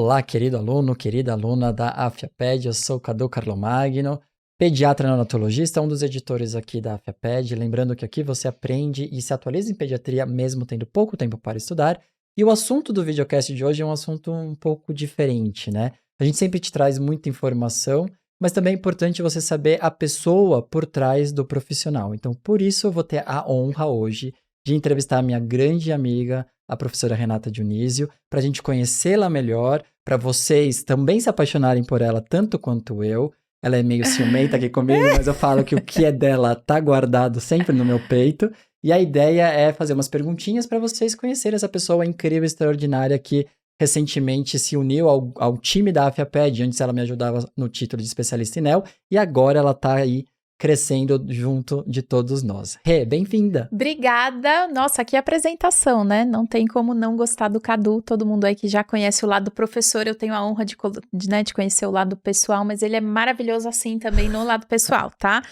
Olá, querido aluno, querida aluna da AFIAPED, eu sou o Cadu Carlomagno, pediatra neonatologista, um dos editores aqui da AFIAPED. Lembrando que aqui você aprende e se atualiza em pediatria mesmo tendo pouco tempo para estudar. E o assunto do videocast de hoje é um assunto um pouco diferente, né? A gente sempre te traz muita informação, mas também é importante você saber a pessoa por trás do profissional. Então, por isso eu vou ter a honra hoje de entrevistar a minha grande amiga, a professora Renata Dionísio, para a gente conhecê-la melhor, para vocês também se apaixonarem por ela tanto quanto eu. Ela é meio ciumenta aqui comigo, mas eu falo que o que é dela tá guardado sempre no meu peito. E a ideia é fazer umas perguntinhas para vocês conhecerem essa pessoa incrível, extraordinária que recentemente se uniu ao time da AFIAPED. Antes ela me ajudava no título de especialista em NEO e agora ela tá aí crescendo junto de todos nós. Rê, bem-vinda! Obrigada! Nossa, que apresentação, né? Não tem como não gostar do Cadu. Todo mundo aí que já conhece o lado professor, eu tenho a honra de conhecer o lado pessoal, mas ele é maravilhoso assim também no lado pessoal, tá?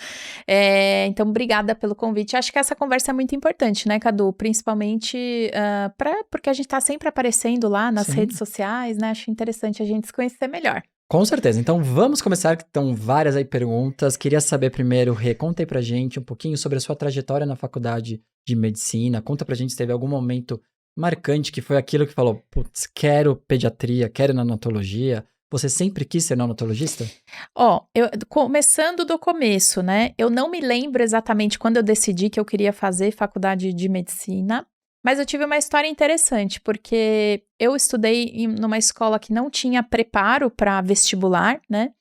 Então, obrigada pelo convite. Acho que essa conversa é muito importante, né, Cadu? Principalmente porque a gente tá sempre aparecendo lá nas redes sociais, né? Acho interessante a gente se conhecer melhor. Com certeza. Então, vamos começar, que estão várias aí perguntas. Queria saber primeiro, Rê, conta aí pra gente um pouquinho sobre a sua trajetória na faculdade de medicina. Conta pra gente se teve algum momento marcante que foi aquilo que falou, putz, quero pediatria, quero neonatologia. Você sempre quis ser neonatologista? Começando do começo, né? Eu não me lembro exatamente quando eu decidi que eu queria fazer faculdade de medicina. Mas eu tive uma história interessante, porque eu estudei numa escola que não tinha preparo para vestibular, né?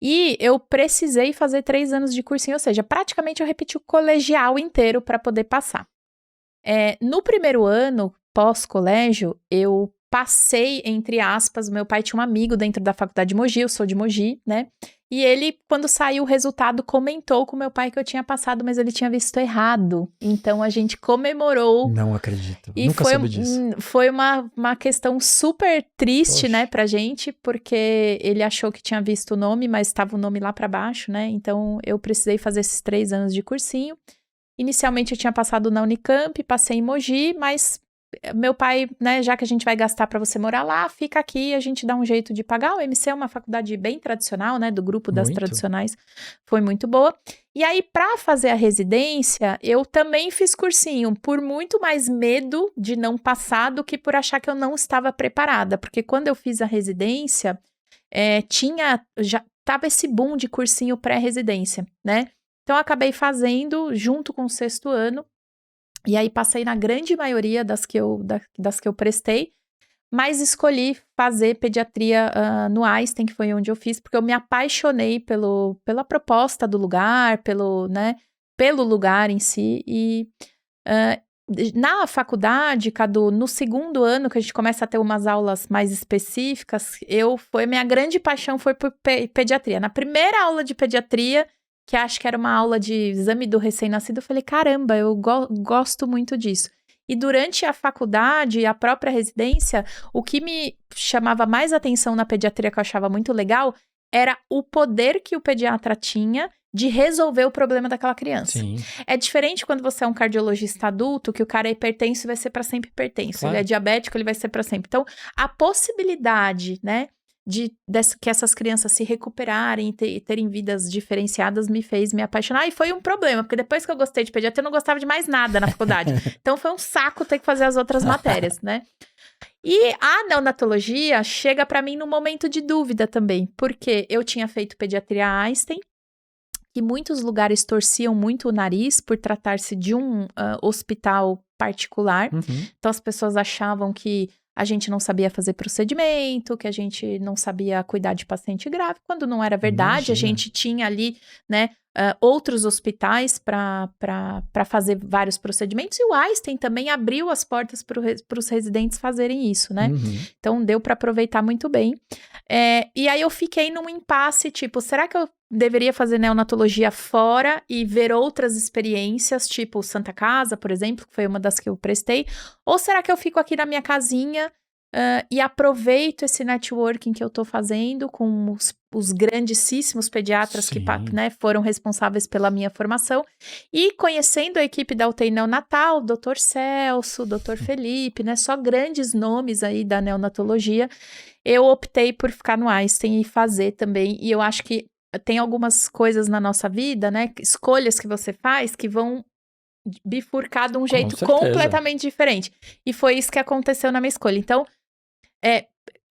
E eu precisei fazer 3 anos de cursinho, ou seja, praticamente eu repeti o colegial inteiro para poder passar. No primeiro ano, pós-colégio, eu passei, entre aspas, meu pai tinha um amigo dentro da faculdade de Mogi, eu sou de Mogi, né? E ele, quando saiu o resultado, comentou com meu pai que eu tinha passado, mas ele tinha visto errado. Então, a gente comemorou. Não acredito. E Nunca soube disso. Foi uma questão super triste, Poxa. né, pra gente, porque ele achou que tinha visto o nome, mas estava o nome lá pra baixo, né? Então, eu precisei fazer esses 3 anos de cursinho. Inicialmente, eu tinha passado na Unicamp, passei em Mogi, mas meu pai, né, já que a gente vai gastar para você morar lá, fica aqui, a gente dá um jeito de pagar. O MC é uma faculdade bem tradicional, né, do grupo das tradicionais, foi muito boa. E aí, para fazer a residência, eu também fiz cursinho, por muito mais medo de não passar do que por achar que eu não estava preparada, porque quando eu fiz a residência, já tava esse boom de cursinho pré-residência, né? Então, eu acabei fazendo junto com o 6º ano. E aí passei na grande maioria das que eu prestei, mas escolhi fazer pediatria no Einstein, que foi onde eu fiz, porque eu me apaixonei pela proposta do lugar, pelo lugar em si. E na faculdade, Cadu, no 2º ano, que a gente começa a ter umas aulas mais específicas, minha grande paixão foi por pediatria. Na primeira aula de pediatria, que acho que era uma aula de exame do recém-nascido, eu falei, caramba, eu gosto muito disso. E durante a faculdade, a própria residência, o que me chamava mais atenção na pediatria, que eu achava muito legal, era o poder que o pediatra tinha de resolver o problema daquela criança. Sim. É diferente quando você é um cardiologista adulto, que o cara é hipertenso e vai ser para sempre hipertenso. Claro. Ele é diabético, ele vai ser para sempre. Então, a possibilidade, né, que essas crianças se recuperarem e terem vidas diferenciadas me fez me apaixonar. E foi um problema, porque depois que eu gostei de pediatria, eu não gostava de mais nada na faculdade. Então foi um saco ter que fazer as outras matérias, né? E a neonatologia chega para mim num momento de dúvida também, porque eu tinha feito pediatria Einstein, que muitos lugares torciam muito o nariz por tratar-se de um hospital particular. Uhum. Então as pessoas achavam que a gente não sabia fazer procedimento, que a gente não sabia cuidar de paciente grave, quando não era verdade. Imagina. A gente tinha ali, né, outros hospitais para fazer vários procedimentos, e o Einstein também abriu as portas para os residentes fazerem isso, né? Uhum. Então, deu para aproveitar muito bem. E aí, eu fiquei num impasse, tipo, será que eu deveria fazer neonatologia fora e ver outras experiências, tipo Santa Casa, por exemplo, que foi uma das que eu prestei, ou será que eu fico aqui na minha casinha e aproveito esse networking que eu tô fazendo com os grandíssimos pediatras que né, foram responsáveis pela minha formação, e conhecendo a equipe da UTI neonatal, Dr. Celso, Dr. Felipe, né, só grandes nomes aí da neonatologia, eu optei por ficar no Einstein e fazer também, e eu acho que tem algumas coisas na nossa vida, né, escolhas que você faz que vão bifurcar de um jeito completamente diferente, e foi isso que aconteceu na minha escolha. Então,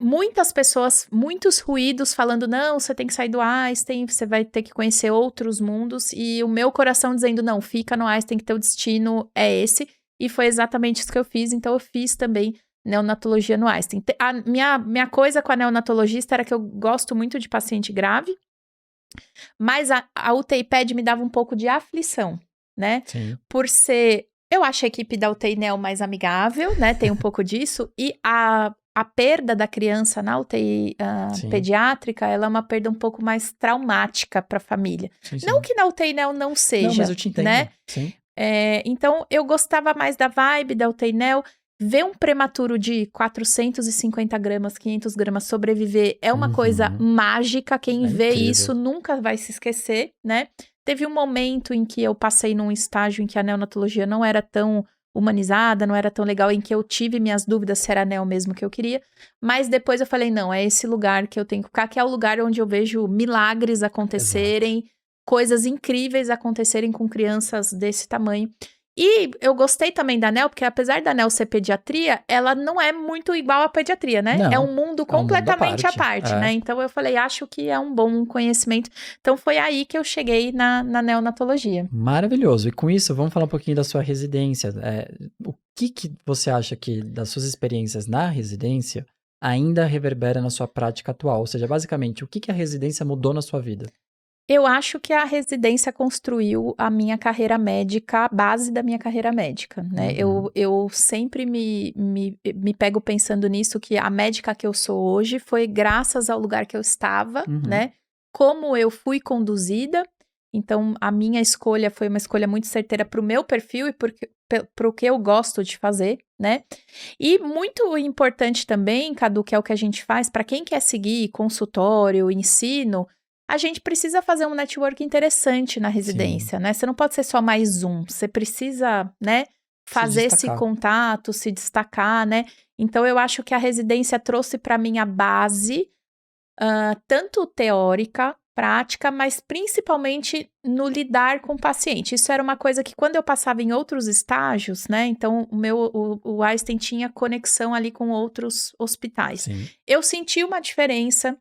muitas pessoas, muitos ruídos falando, não, você tem que sair do Einstein, você vai ter que conhecer outros mundos, e o meu coração dizendo, não, fica no Einstein, que teu destino é esse, e foi exatamente isso que eu fiz. Então eu fiz também neonatologia no Einstein. A minha coisa com a neonatologista era que eu gosto muito de paciente grave, mas a UTI PED me dava um pouco de aflição, né? Sim. Por ser... Eu acho a equipe da UTI Neo mais amigável, né? Tem um pouco disso. E a perda da criança na UTI pediátrica, ela é uma perda um pouco mais traumática para a família. Sim. Não que na UTI Neo não seja, não, mas eu te entendo, né? Sim. Então, eu gostava mais da vibe da UTI Neo. Ver um prematuro de 450 gramas, 500 gramas sobreviver é uma coisa mágica. Quem vê incrível. isso nunca vai se esquecer, né? Teve um momento em que eu passei num estágio em que a neonatologia não era tão humanizada, não era tão legal, em que eu tive minhas dúvidas se era neo mesmo que eu queria, mas depois eu falei, não, é esse lugar que eu tenho que ficar, que é o lugar onde eu vejo milagres acontecerem, coisas incríveis acontecerem com crianças desse tamanho. E eu gostei também da NEL, porque apesar da NEL ser pediatria, ela não é muito igual à pediatria, né? Não, é um mundo completamente à parte, é. né? Então eu falei, acho que é um bom conhecimento. Então foi aí que eu cheguei na neonatologia. Maravilhoso. E com isso, vamos falar um pouquinho da sua residência. O que você acha que das suas experiências na residência ainda reverbera na sua prática atual? Ou seja, basicamente, o que a residência mudou na sua vida? Eu acho que a residência construiu a minha carreira médica, a base da minha carreira médica, né? Eu sempre me pego pensando nisso, que a médica que eu sou hoje foi graças ao lugar que eu estava, né? Como eu fui conduzida. Então, a minha escolha foi uma escolha muito certeira para o meu perfil e para o que eu gosto de fazer, né? E muito importante também, Cadu, que é o que a gente faz, para quem quer seguir consultório, ensino, a gente precisa fazer um network interessante na residência, né? Você não pode ser só mais um, você precisa, né, fazer esse contato, se destacar, né? Então, eu acho que a residência trouxe para mim a base, tanto teórica, prática, mas principalmente no lidar com o paciente. Isso era uma coisa que quando eu passava em outros estágios, né? Então, o Einstein tinha conexão ali com outros hospitais. Sim. Eu senti uma diferença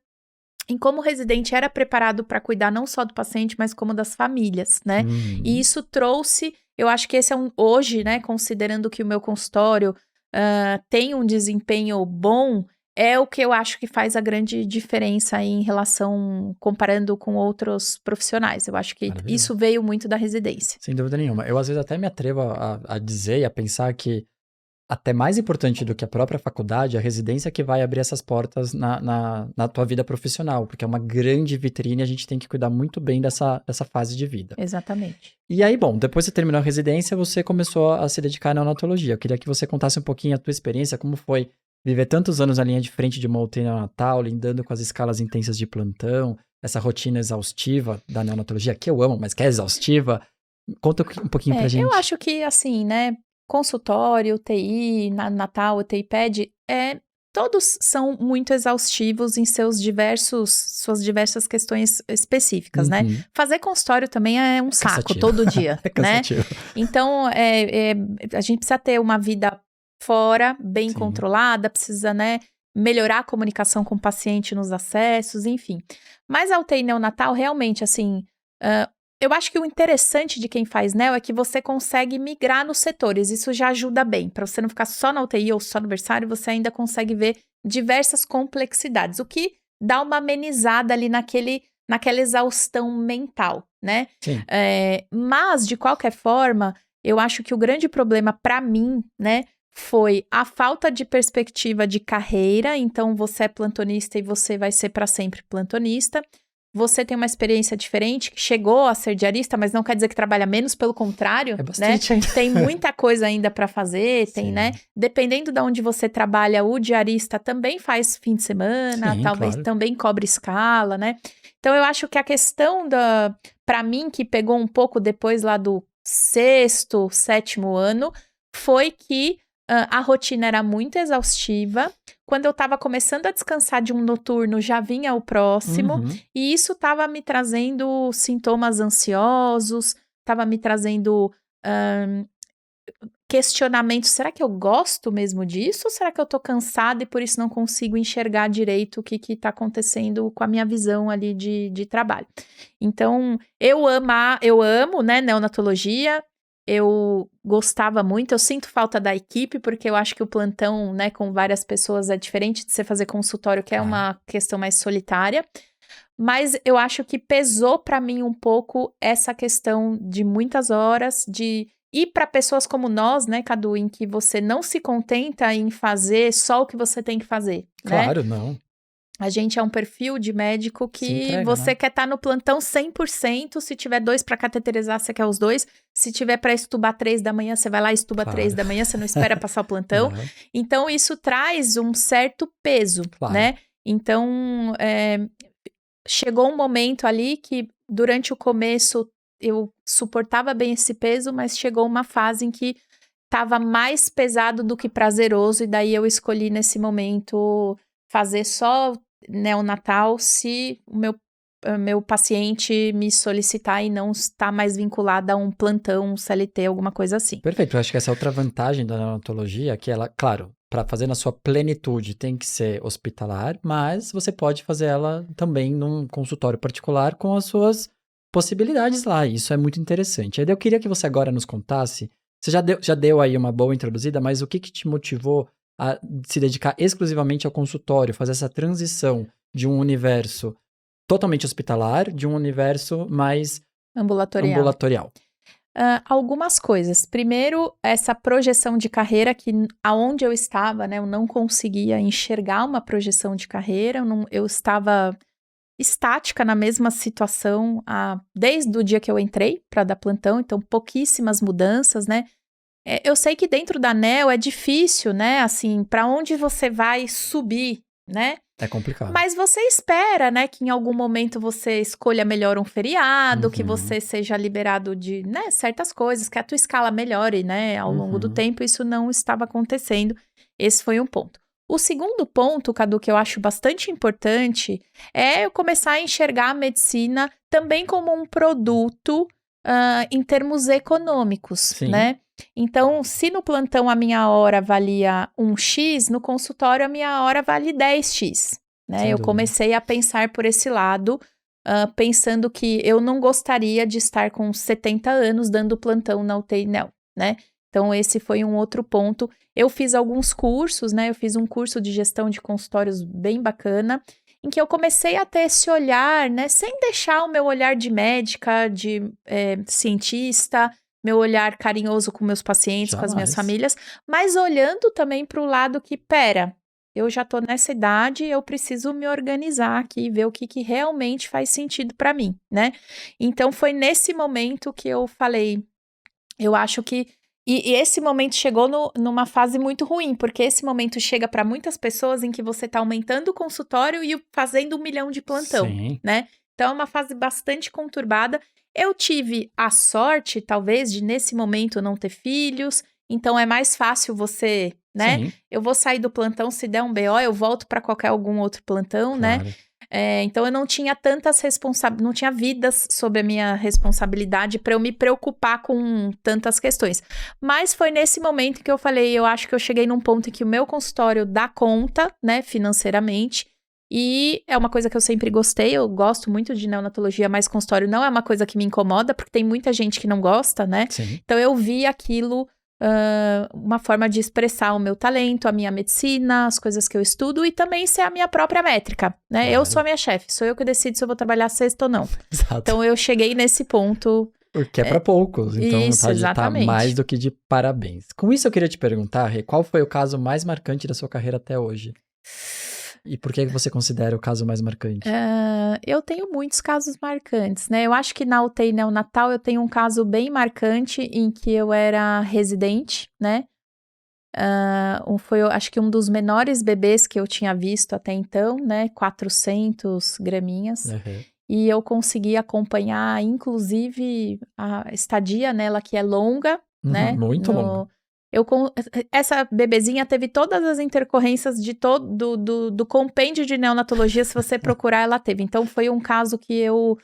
em como o residente era preparado para cuidar não só do paciente, mas como das famílias, né? E isso trouxe, eu acho que esse é hoje, né, considerando que o meu consultório tem um desempenho bom, é o que eu acho que faz a grande diferença em relação, comparando com outros profissionais. Eu acho que isso veio muito da residência. Sem dúvida nenhuma. Eu, às vezes, até me atrevo a dizer e a pensar que até mais importante do que a própria faculdade, a residência que vai abrir essas portas na tua vida profissional, porque é uma grande vitrine e a gente tem que cuidar muito bem dessa fase de vida. Exatamente. E aí, bom, depois que você terminou a residência, você começou a se dedicar à neonatologia. Eu queria que você contasse um pouquinho a tua experiência, como foi viver tantos anos na linha de frente de uma UTI neonatal, lidando com as escalas intensas de plantão, essa rotina exaustiva da neonatologia, que eu amo, mas que é exaustiva. Conta um pouquinho pra gente. Eu acho que, assim, né, consultório, UTI, Natal, UTI PED, todos são muito exaustivos em suas diversas questões específicas, né? Fazer consultório também é um saco todo dia, né? Então, a gente precisa ter uma vida fora, bem controlada, precisa, né, melhorar a comunicação com o paciente nos acessos, enfim. Mas a UTI neonatal, realmente, assim, eu acho que o interessante de quem faz neo é que você consegue migrar nos setores, isso já ajuda bem, para você não ficar só na UTI ou só no berçário, você ainda consegue ver diversas complexidades, o que dá uma amenizada ali naquela exaustão mental, né? Sim. Mas, de qualquer forma, eu acho que o grande problema para mim, né, foi a falta de perspectiva de carreira, então você é plantonista e você vai ser para sempre plantonista. você tem uma experiência diferente, que chegou a ser diarista, mas não quer dizer que trabalha menos, pelo contrário, É bastante ainda. Tem muita coisa ainda para fazer, Sim. né? Dependendo de onde você trabalha, o diarista também faz fim de semana, Sim, talvez claro. também cobre escala, né? Então, eu acho que a questão para mim, que pegou um pouco depois lá do 6º, 7º ano, foi que a rotina era muito exaustiva. Quando eu estava começando a descansar de um noturno, já vinha o próximo. Uhum. E isso estava me trazendo sintomas ansiosos, estava me trazendo questionamentos. Será que eu gosto mesmo disso? Ou será que eu tô cansada e por isso não consigo enxergar direito o que tá acontecendo com a minha visão ali de trabalho? Então, eu amo, né, neonatologia. Eu gostava muito, eu sinto falta da equipe, porque eu acho que o plantão, né, com várias pessoas é diferente de você fazer consultório, que é uma questão mais solitária. Mas eu acho que pesou para mim um pouco essa questão de muitas horas, e para pessoas como nós, né, Cadu, em que você não se contenta em fazer só o que você tem que fazer, né? Claro, não. A gente é um perfil de médico Se que entrega, você né? quer estar no plantão 100%. Se tiver 2 para cateterizar, você quer os 2. Se tiver para estubar 3 da manhã, você vai lá e estuba Claro. 3 da manhã, você não espera passar o plantão. Uhum. Então, isso traz um certo peso, Claro. né? Então, chegou um momento ali que, durante o começo, eu suportava bem esse peso, mas chegou uma fase em que estava mais pesado do que prazeroso, e daí eu escolhi, nesse momento, fazer só neonatal se o meu paciente me solicitar e não estar mais vinculada a um plantão, um CLT, alguma coisa assim. Perfeito, eu acho que essa é outra vantagem da neonatologia, que ela, claro, para fazer na sua plenitude tem que ser hospitalar, mas você pode fazer ela também num consultório particular com as suas possibilidades lá, e isso é muito interessante. Aí eu queria que você agora nos contasse, você já deu aí uma boa introduzida, mas o que te motivou a se dedicar exclusivamente ao consultório, fazer essa transição de um universo totalmente hospitalar, de um universo mais ambulatorial? Algumas coisas. Primeiro, essa projeção de carreira, que aonde eu estava, né, eu não conseguia enxergar uma projeção de carreira, eu estava estática na mesma situação desde o dia que eu entrei para dar plantão, então pouquíssimas mudanças, né? Eu sei que dentro da NEO é difícil, né? Assim, para onde você vai subir, né? É complicado. Mas você espera, né, que em algum momento você escolha melhor um feriado, que Uhum. você seja liberado de, né, certas coisas, que a tua escala melhore, né, ao longo do tempo. Isso não estava acontecendo. Esse foi um ponto. O segundo ponto, Cadu, que eu acho bastante importante, é eu começar a enxergar a medicina também como um produto em termos econômicos, Sim. né? Então, se no plantão a minha hora valia 1x, no consultório a minha hora vale 10x, né? Sem Eu dúvida. comecei a pensar por esse lado, pensando que eu não gostaria de estar com 70 anos dando plantão na UTI, não, né? Então, esse foi um outro ponto. Eu fiz alguns cursos, né? Eu fiz um curso de gestão de consultórios bem bacana, em que eu comecei a ter esse olhar, né? Sem deixar o meu olhar de médica, de cientista, meu olhar carinhoso com meus pacientes, com as minhas famílias, mas olhando também para o lado que, eu já tô nessa idade, eu preciso me organizar aqui e ver o que realmente faz sentido para mim, né? Então, foi nesse momento que eu falei, eu acho que... E esse momento chegou numa fase muito ruim, porque esse momento chega para muitas pessoas em que você tá aumentando o consultório e fazendo 1 milhão de plantão, Sim. né? Então, é uma fase bastante conturbada. Eu tive a sorte, talvez, de nesse momento não ter filhos, então é mais fácil você, né? Sim. Eu vou sair do plantão, se der um BO, eu volto para algum outro plantão, Claro. né? Então eu não tinha não tinha vidas sob a minha responsabilidade para eu me preocupar com tantas questões. Mas foi nesse momento que eu falei, eu acho que eu cheguei num ponto em que o meu consultório dá conta, né, financeiramente, e é uma coisa que eu sempre gostei, eu gosto muito de neonatologia, mas consultório não é uma coisa que me incomoda, porque tem muita gente que não gosta, né? Sim. Então eu vi aquilo... uma forma de expressar o meu talento, a minha medicina, as coisas que eu estudo e também ser a minha própria métrica, né? Claro. Eu sou a minha chefe, sou eu que decido se eu vou trabalhar sexta ou não. Exato. Então eu cheguei nesse ponto. Porque é para poucos, então Isso, tá exatamente. mais do que de parabéns. Com isso eu queria te perguntar, Rê, qual foi o caso mais marcante da sua carreira até hoje? E por que você considera o caso mais marcante? Eu tenho muitos casos marcantes, né? Eu acho que na UTI neonatal eu tenho um caso bem marcante em que eu era residente, né? Foi, acho que um dos menores bebês que eu tinha visto até então, né? 400 graminhas. Uhum. E eu consegui acompanhar, inclusive, a estadia nela, que é longa, né? Muito longa. Essa bebezinha teve todas as intercorrências do compêndio de neonatologia, se você procurar, ela teve. Então, foi um caso que eu,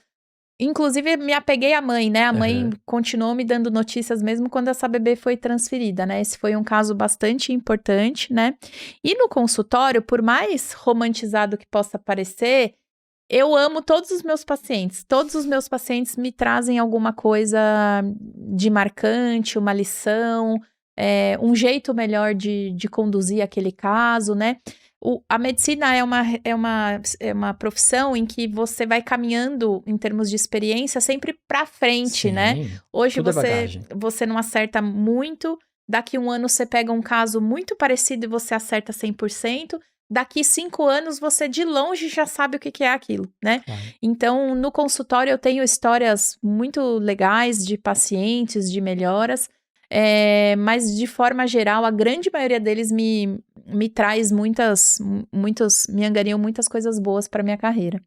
inclusive, me apeguei à mãe, né? A mãe continuou me dando notícias mesmo quando essa bebê foi transferida, né? Esse foi um caso bastante importante, né? E no consultório, por mais romantizado que possa parecer, eu amo todos os meus pacientes. Todos os meus pacientes me trazem alguma coisa de marcante, uma lição, um jeito melhor de conduzir aquele caso, né? A medicina é uma profissão em que você vai caminhando, em termos de experiência, sempre para frente, Sim, né? Hoje tudo é bagagem. você não acerta muito, daqui um ano você pega um caso muito parecido e você acerta 100%, daqui 5 anos você de longe já sabe o que é aquilo, né? Claro. Então, no consultório eu tenho histórias muito legais de pacientes, de melhoras, mas de forma geral, a grande maioria deles me traz me angariam muitas coisas boas para minha carreira.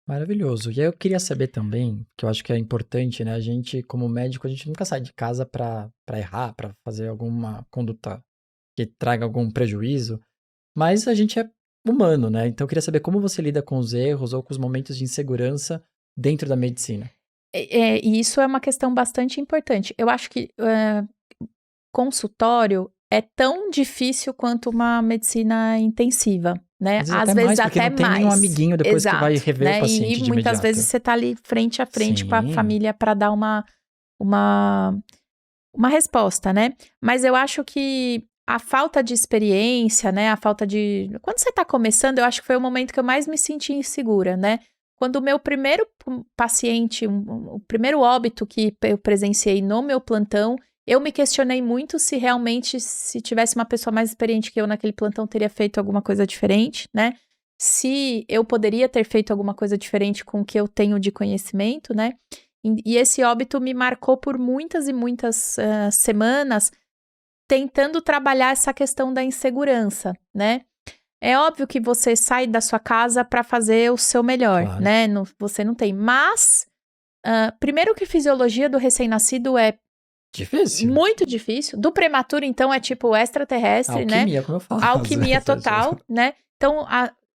Maravilhoso. E aí eu queria saber também, que eu acho que é importante, né? A gente, como médico, a gente nunca sai de casa para errar, para fazer alguma conduta que traga algum prejuízo, mas a gente é humano, né? Então eu queria saber como você lida com os erros ou com os momentos de insegurança dentro da medicina. E isso é uma questão bastante importante. Eu acho que consultório é tão difícil quanto uma medicina intensiva, né? Às vezes mais, porque não tem nenhum amiguinho depois que vai rever né? o paciente de muitas imediato. vezes você tá ali frente a frente com a Sim. família para dar uma resposta, né? Mas eu acho que a falta de experiência, né? A falta de... Quando você tá começando, eu acho que foi o momento que eu mais me senti insegura, né? Quando o meu primeiro paciente, o primeiro óbito que eu presenciei no meu plantão, eu me questionei muito se realmente, se tivesse uma pessoa mais experiente que eu naquele plantão, teria feito alguma coisa diferente, né? Se eu poderia ter feito alguma coisa diferente com o que eu tenho de conhecimento, né? E esse óbito me marcou por muitas e muitas semanas, tentando trabalhar essa questão da insegurança, né? É óbvio que você sai da sua casa para fazer o seu melhor, Claro. né? Você não tem. Mas, primeiro que fisiologia do recém-nascido é difícil. Muito difícil. Do prematuro, então, é tipo extraterrestre, Alquimia, né? como eu falo. Alquimia total, né? Então,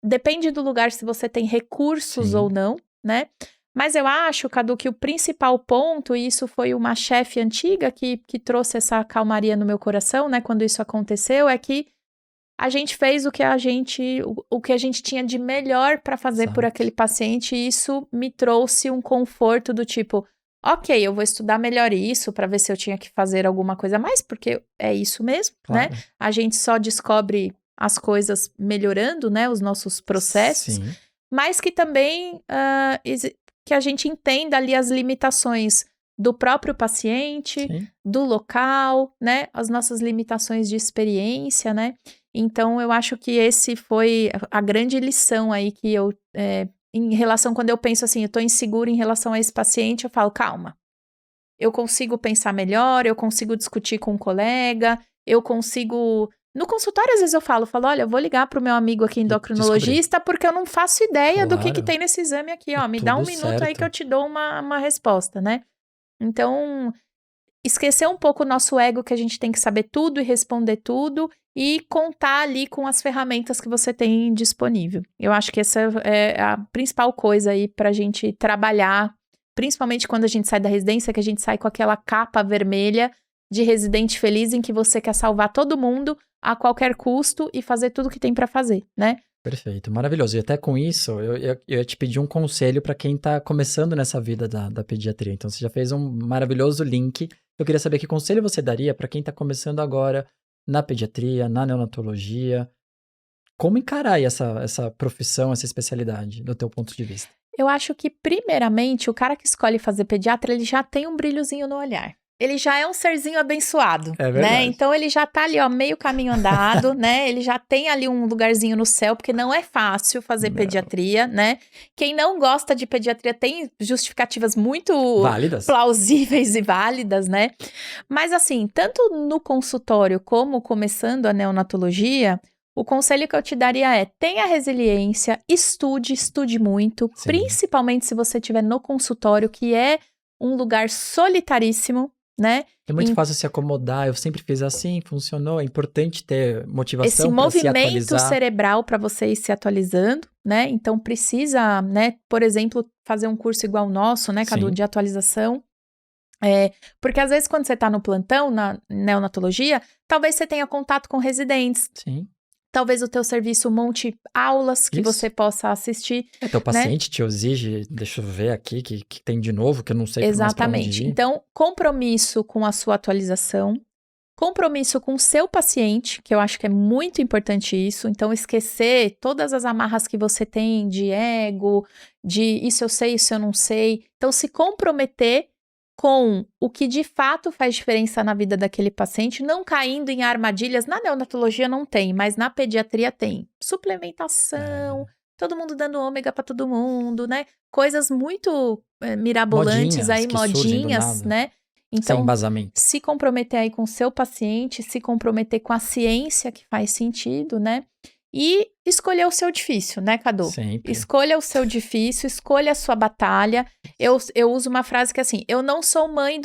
depende do lugar se você tem recursos Sim. ou não, né? Mas eu acho, Cadu, que o principal ponto, e isso foi uma chefe antiga que trouxe essa calmaria no meu coração, né? Quando isso aconteceu, é que a gente fez o que a gente tinha de melhor para fazer por aquele paciente, e isso me trouxe um conforto do tipo, ok, eu vou estudar melhor isso para ver se eu tinha que fazer alguma coisa a mais, porque é isso mesmo, Claro. né? A gente só descobre as coisas melhorando, né? Os nossos processos, Sim. mas que também que a gente entenda ali as limitações do próprio paciente, Sim. do local, né? As nossas limitações de experiência, né? Então, eu acho que esse foi a grande lição aí que eu, em relação, quando eu penso assim, eu tô insegura em relação a esse paciente, eu falo, calma, eu consigo pensar melhor, eu consigo discutir com um colega, eu consigo... No consultório, às vezes eu falo, olha, eu vou ligar pro meu amigo aqui endocrinologista, porque eu não faço ideia do que tem nesse exame aqui, ó, me dá um minuto aí que eu te dou uma resposta, né? Então, esquecer um pouco o nosso ego, que a gente tem que saber tudo e responder tudo, e contar ali com as ferramentas que você tem disponível. Eu acho que essa é a principal coisa aí pra gente trabalhar, principalmente quando a gente sai da residência, que a gente sai com aquela capa vermelha de residente feliz, em que você quer salvar todo mundo a qualquer custo e fazer tudo que tem pra fazer, né? Perfeito, maravilhoso. E até com isso, eu ia te pedir um conselho para quem está começando nessa vida da pediatria. Então, você já fez um maravilhoso link. Eu queria saber que conselho você daria para quem está começando agora na pediatria, na neonatologia. Como encarar aí essa profissão, essa especialidade, do teu ponto de vista? Eu acho que, primeiramente, o cara que escolhe fazer pediatra, ele já tem um brilhozinho no olhar. ele já é um serzinho abençoado, É verdade. né? Então ele já tá ali, ó, meio caminho andado, né? Ele já tem ali um lugarzinho no céu, porque não é fácil fazer Não. pediatria, né? Quem não gosta de pediatria tem justificativas muito Válidas. plausíveis e válidas, né? Mas assim, tanto no consultório como começando a neonatologia, o conselho que eu te daria é: tenha resiliência, estude muito, Sim. principalmente se você estiver no consultório, que é um lugar solitaríssimo, né? É muito fácil se acomodar, eu sempre fiz assim, funcionou. É importante ter motivação para se Esse movimento atualizar. cerebral para você ir se atualizando, né? Então precisa, né, por exemplo, fazer um curso igual o nosso, né, Cadu, Sim. de atualização. Porque às vezes quando você tá no plantão, na neonatologia, talvez você tenha contato com residentes. Sim. Talvez o teu serviço monte aulas que Isso. você possa assistir. Teu paciente te exige, deixa eu ver aqui, o que tem de novo, que eu não sei mais pra onde Exatamente. ir. Então, compromisso com a sua atualização, compromisso com o seu paciente, que eu acho que é muito importante isso. Então, esquecer todas as amarras que você tem de ego, de isso eu sei, isso eu não sei. Então, se comprometer com o que de fato faz diferença na vida daquele paciente, não caindo em armadilhas. Na neonatologia não tem, mas na pediatria tem. Suplementação, todo mundo dando ômega para todo mundo, né? Coisas muito mirabolantes aí, que surgem do modinhas, nada, né? sem Então, embasamento. se comprometer aí com o seu paciente, se comprometer com a ciência que faz sentido, né? E escolher o seu difícil, né, Cadu? Sempre. Escolha o seu difícil, escolha a sua batalha. Eu uso uma frase que é assim: eu não sou mãe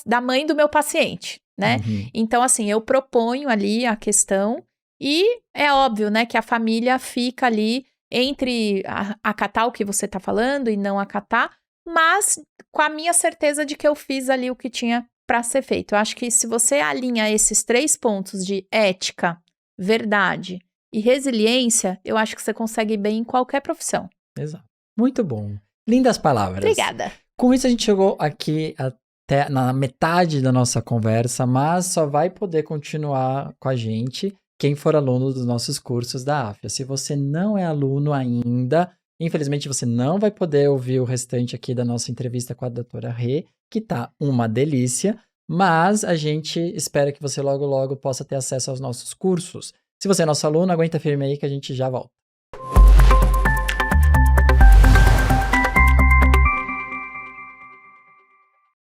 da mãe do meu paciente, né? Uhum. Então, assim, eu proponho ali a questão e é óbvio, né, que a família fica ali entre acatar o que você tá falando e não acatar, mas com a minha certeza de que eu fiz ali o que tinha para ser feito. Eu acho que se você alinha esses 3 pontos de ética, verdade e resiliência, eu acho que você consegue ir bem em qualquer profissão. Exato. Muito bom. Lindas palavras. Obrigada. Com isso, a gente chegou aqui até na metade da nossa conversa, mas só vai poder continuar com a gente quem for aluno dos nossos cursos da AFIA. Se você não é aluno ainda, infelizmente você não vai poder ouvir o restante aqui da nossa entrevista com a doutora Rê, que tá uma delícia, mas a gente espera que você logo, logo possa ter acesso aos nossos cursos. Se você é nosso aluno, aguenta firme aí que a gente já volta.